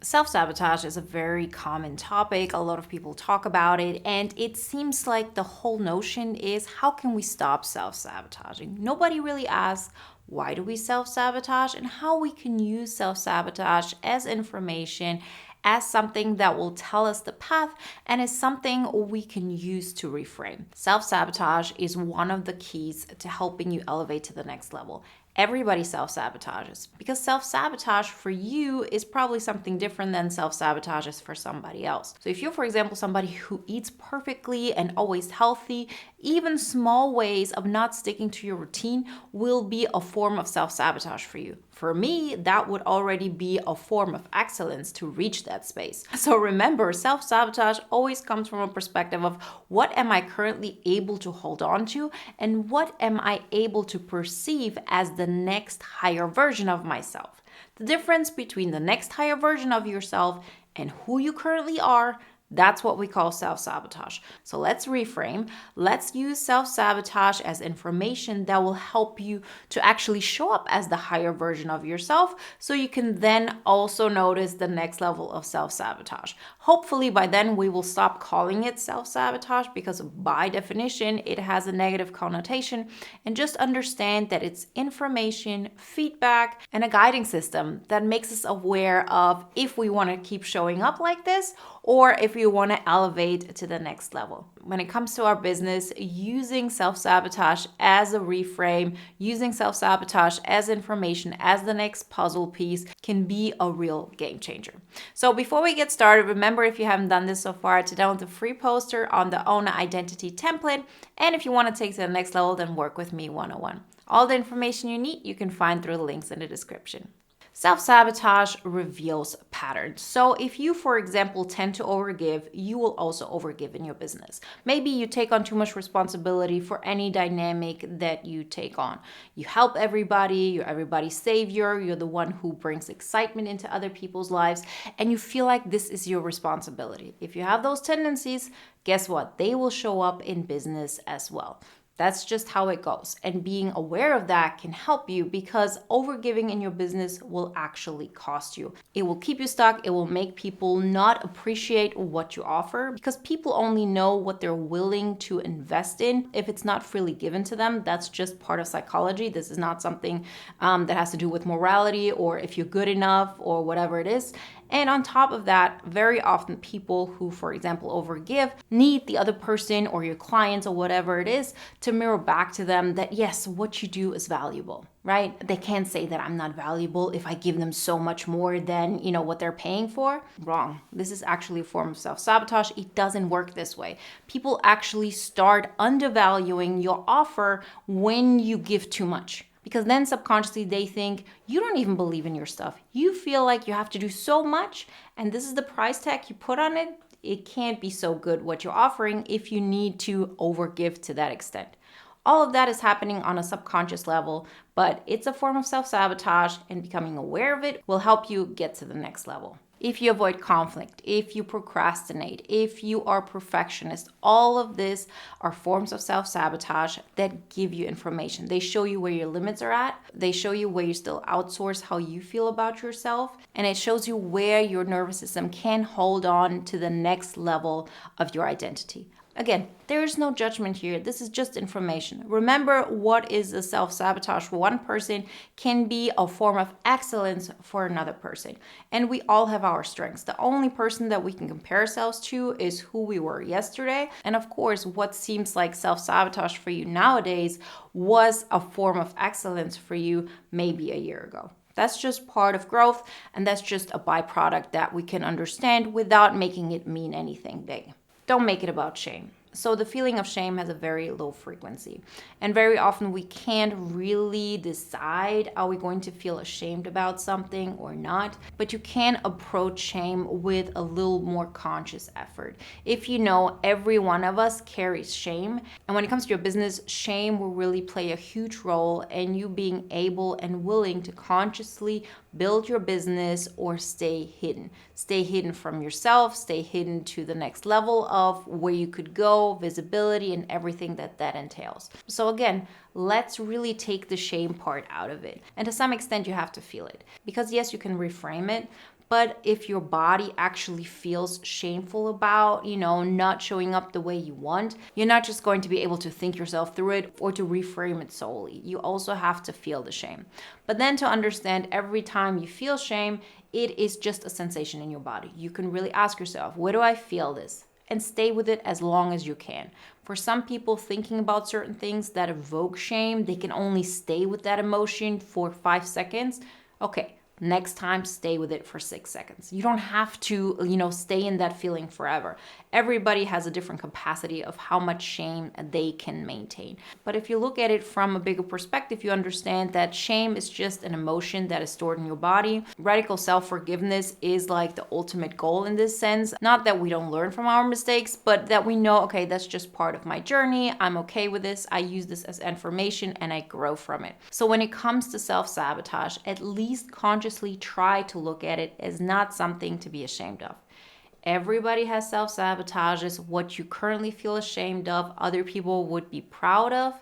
Self-sabotage is a very common topic. A lot of people talk about it, and it seems like the whole notion is how can we stop self-sabotaging? Nobody really asks why do we self-sabotage and how we can use self-sabotage as information, as something that will tell us the path and is something we can use to reframe. Self-sabotage is one of the keys to helping you elevate to the next level. Everybody self-sabotages because self-sabotage for you is probably something different than self-sabotages for somebody else. So if you're, for example, somebody who eats perfectly and always healthy, even small ways of not sticking to your routine will be a form of self-sabotage for you. For me, that would already be a form of excellence to reach that space. So remember, self-sabotage always comes from a perspective of what am I currently able to hold on to and what am I able to perceive as the next higher version of myself. The difference between the next higher version of yourself and who you currently are, that's what we call self-sabotage. So let's reframe. Let's use self-sabotage as information that will help you to actually show up as the higher version of yourself so you can then also notice the next level of self-sabotage. Hopefully by then we will stop calling it self-sabotage because by definition it has a negative connotation, and just understand that it's information, feedback, and a guiding system that makes us aware of if we want to keep showing up like this or if you want to elevate to the next level. When it comes to our business, using self-sabotage as a reframe, using self-sabotage as information, as the next puzzle piece can be a real game changer. So before we get started, remember, if you haven't done this so far, to download the free poster on the Own Identity template. And if you want to take to the next level, then work with me one-on-one. All the information you need, you can find through the links in the description. Self-sabotage reveals patterns. So if you, for example, tend to overgive, you will also overgive in your business. Maybe you take on too much responsibility for any dynamic that you take on. You help everybody, you're everybody's savior, you're the one who brings excitement into other people's lives, and you feel like this is your responsibility. If you have those tendencies, guess what? They will show up in business as well. That's just how it goes. And being aware of that can help you, because overgiving in your business will actually cost you. It will keep you stuck. It will make people not appreciate what you offer, because people only know what they're willing to invest in if it's not freely given to them. That's just part of psychology. This is not something that has to do with morality or if you're good enough or whatever it is. And on top of that, very often people who, for example, overgive need the other person or your clients or whatever it is to mirror back to them that, yes, what you do is valuable, right? They can't say that I'm not valuable if I give them so much more than, what they're paying for. Wrong. This is actually a form of self-sabotage. It doesn't work this way. People actually start undervaluing your offer when you give too much. Because then subconsciously they think you don't even believe in your stuff. You feel like you have to do so much, and this is the price tag you put on it. It can't be so good what you're offering if you need to overgive to that extent. All of that is happening on a subconscious level, but it's a form of self-sabotage, and becoming aware of it will help you get to the next level. If you avoid conflict, if you procrastinate, if you are perfectionist, all of this are forms of self-sabotage that give you information. They show you where your limits are at. They show you where you still outsource how you feel about yourself. And it shows you where your nervous system can hold on to the next level of your identity. Again, there is no judgment here. This is just information. Remember, what is a self-sabotage for one person can be a form of excellence for another person. And we all have our strengths. The only person that we can compare ourselves to is who we were yesterday. And of course, what seems like self-sabotage for you nowadays was a form of excellence for you maybe a year ago. That's just part of growth, and that's just a byproduct that we can understand without making it mean anything big. Don't make it about shame. So the feeling of shame has a very low frequency. And very often we can't really decide, are we going to feel ashamed about something or not? But you can approach shame with a little more conscious effort. If you know, every one of us carries shame. And when it comes to your business, shame will really play a huge role in you being able and willing to consciously build your business or stay hidden. Stay hidden from yourself, stay hidden to the next level of where you could go, visibility, and everything that entails. So again, let's really take the shame part out of it. And to some extent, you have to feel it. Because yes, you can reframe it, But if your body actually feels shameful about, not showing up the way you want, you're not just going to be able to think yourself through it or to reframe it solely. You also have to feel the shame. But then to understand every time you feel shame, it is just a sensation in your body. You can really ask yourself, where do I feel this? And stay with it as long as you can. For some people, thinking about certain things that evoke shame, they can only stay with that emotion for 5 seconds. Okay, next time, stay with it for 6 seconds. You don't have to, stay in that feeling forever. Everybody has a different capacity of how much shame they can maintain. But if you look at it from a bigger perspective, you understand that shame is just an emotion that is stored in your body. Radical self-forgiveness is like the ultimate goal in this sense. Not that we don't learn from our mistakes, but that we know, okay, that's just part of my journey. I'm okay with this. I use this as information and I grow from it. So when it comes to self-sabotage, at least consciously try to look at it as not something to be ashamed of. Everybody has self-sabotages. What you currently feel ashamed of, other people would be proud of.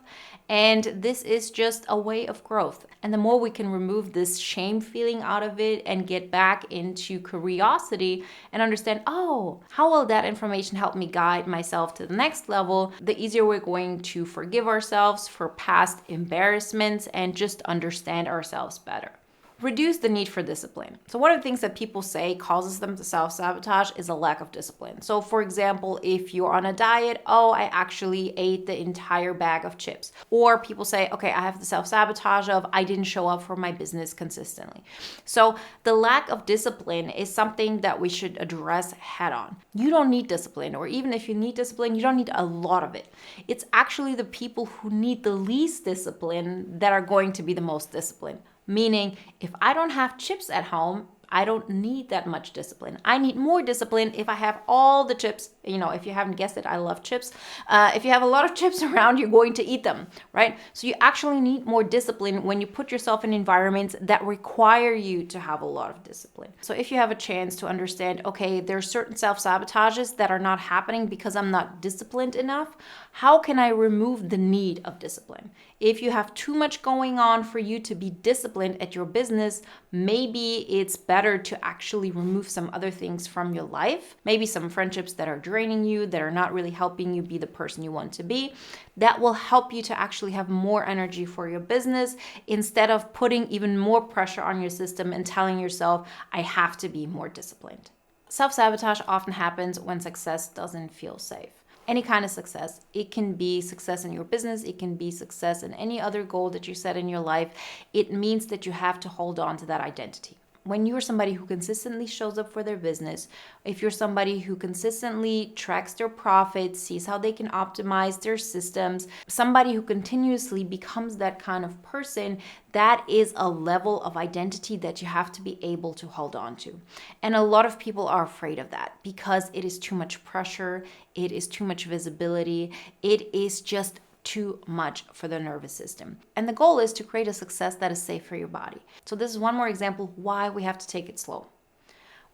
And this is just a way of growth. And the more we can remove this shame feeling out of it and get back into curiosity and understand, oh, how will that information help me guide myself to the next level, the easier we're going to forgive ourselves for past embarrassments and just understand ourselves better. Reduce the need for discipline. So one of the things that people say causes them to self-sabotage is a lack of discipline. So for example, if you're on a diet, oh, I actually ate the entire bag of chips. Or people say, okay, I have the self-sabotage of I didn't show up for my business consistently. So the lack of discipline is something that we should address head on. You don't need discipline, or even if you need discipline, you don't need a lot of it. It's actually the people who need the least discipline that are going to be the most disciplined. Meaning, if I don't have chips at home, I don't need that much discipline. I need more discipline if I have all the chips. If you haven't guessed it, I love chips. If you have a lot of chips around, you're going to eat them, right? So you actually need more discipline when you put yourself in environments that require you to have a lot of discipline. So if you have a chance to understand, okay, there's certain self-sabotages that are not happening because I'm not disciplined enough, how can I remove the need of discipline? If you have too much going on for you to be disciplined at your business, maybe it's better to actually remove some other things from your life. Maybe some friendships that are draining you, that are not really helping you be the person you want to be. That will help you to actually have more energy for your business instead of putting even more pressure on your system and telling yourself, I have to be more disciplined. Self-sabotage often happens when success doesn't feel safe. Any kind of success. It can be success in your business. It can be success in any other goal that you set in your life. It means that you have to hold on to that identity. When you're somebody who consistently shows up for their business, if you're somebody who consistently tracks their profits, sees how they can optimize their systems, somebody who continuously becomes that kind of person, that is a level of identity that you have to be able to hold on to. And a lot of people are afraid of that because it is too much pressure, it is too much visibility, it is just too much for the nervous system. And the goal is to create a success that is safe for your body. So this is one more example of why we have to take it slow.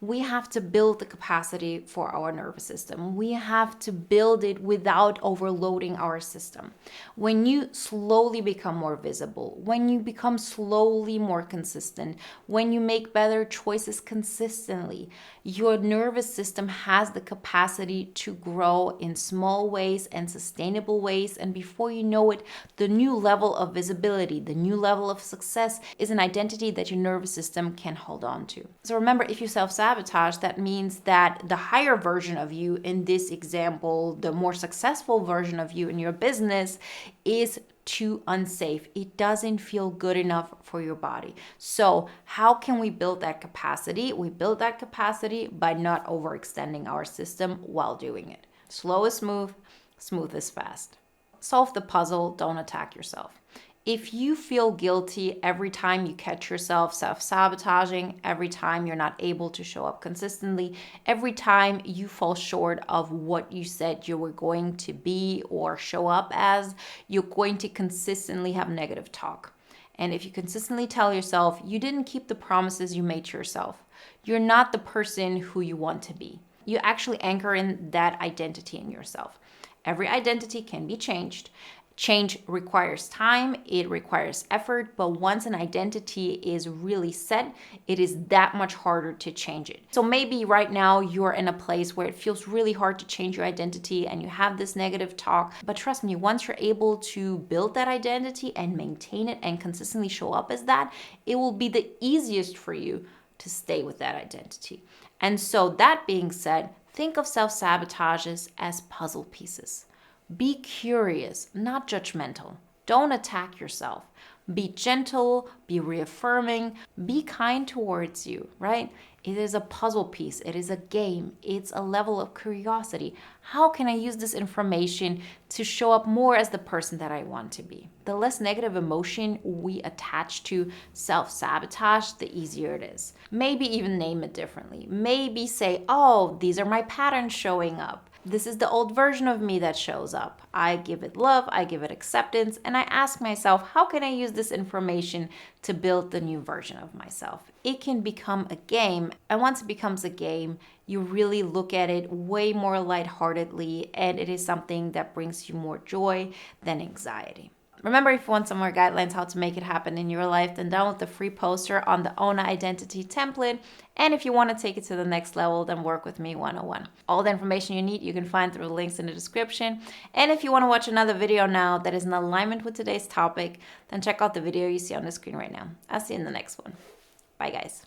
We have to build the capacity for our nervous system. We have to build it without overloading our system. When you slowly become more visible, when you become slowly more consistent, when you make better choices consistently, your nervous system has the capacity to grow in small ways and sustainable ways. And before you know it, the new level of visibility, the new level of success is an identity that your nervous system can hold on to. So remember, if you self-sabotage, that means that the higher version of you in this example, the more successful version of you in your business is too unsafe. It doesn't feel good enough for your body. So how can we build that capacity? We build that capacity by not overextending our system while doing it. Slow is smooth, smooth is fast. Solve the puzzle, don't attack yourself. If you feel guilty every time you catch yourself self-sabotaging, every time you're not able to show up consistently, every time you fall short of what you said you were going to be or show up as, you're going to consistently have negative talk. And if you consistently tell yourself you didn't keep the promises you made to yourself, you're not the person who you want to be. You actually anchor in that identity in yourself. Every identity can be changed. Change requires time, it requires effort, but once an identity is really set, it is that much harder to change it. So maybe right now you're in a place where it feels really hard to change your identity and you have this negative talk, but trust me, once you're able to build that identity and maintain it and consistently show up as that, it will be the easiest for you to stay with that identity. And so that being said, think of self-sabotages as puzzle pieces. Be curious, not judgmental. Don't attack yourself. Be gentle, be reaffirming, be kind towards you, right? It is a puzzle piece, it is a game, it's a level of curiosity. How can I use this information to show up more as the person that I want to be? The less negative emotion we attach to self-sabotage, the easier it is. Maybe even name it differently. Maybe say, oh, these are my patterns showing up. This is the old version of me that shows up. I give it love, I give it acceptance, and I ask myself, how can I use this information to build the new version of myself? It can become a game, and once it becomes a game, you really look at it way more lightheartedly, and it is something that brings you more joy than anxiety. Remember, if you want some more guidelines how to make it happen in your life, then download the free poster on the Own Identity template. And if you want to take it to the next level, then work with me 101. All the information you need, you can find through the links in the description. And if you want to watch another video now that is in alignment with today's topic, then check out the video you see on the screen right now. I'll see you in the next one. Bye, guys.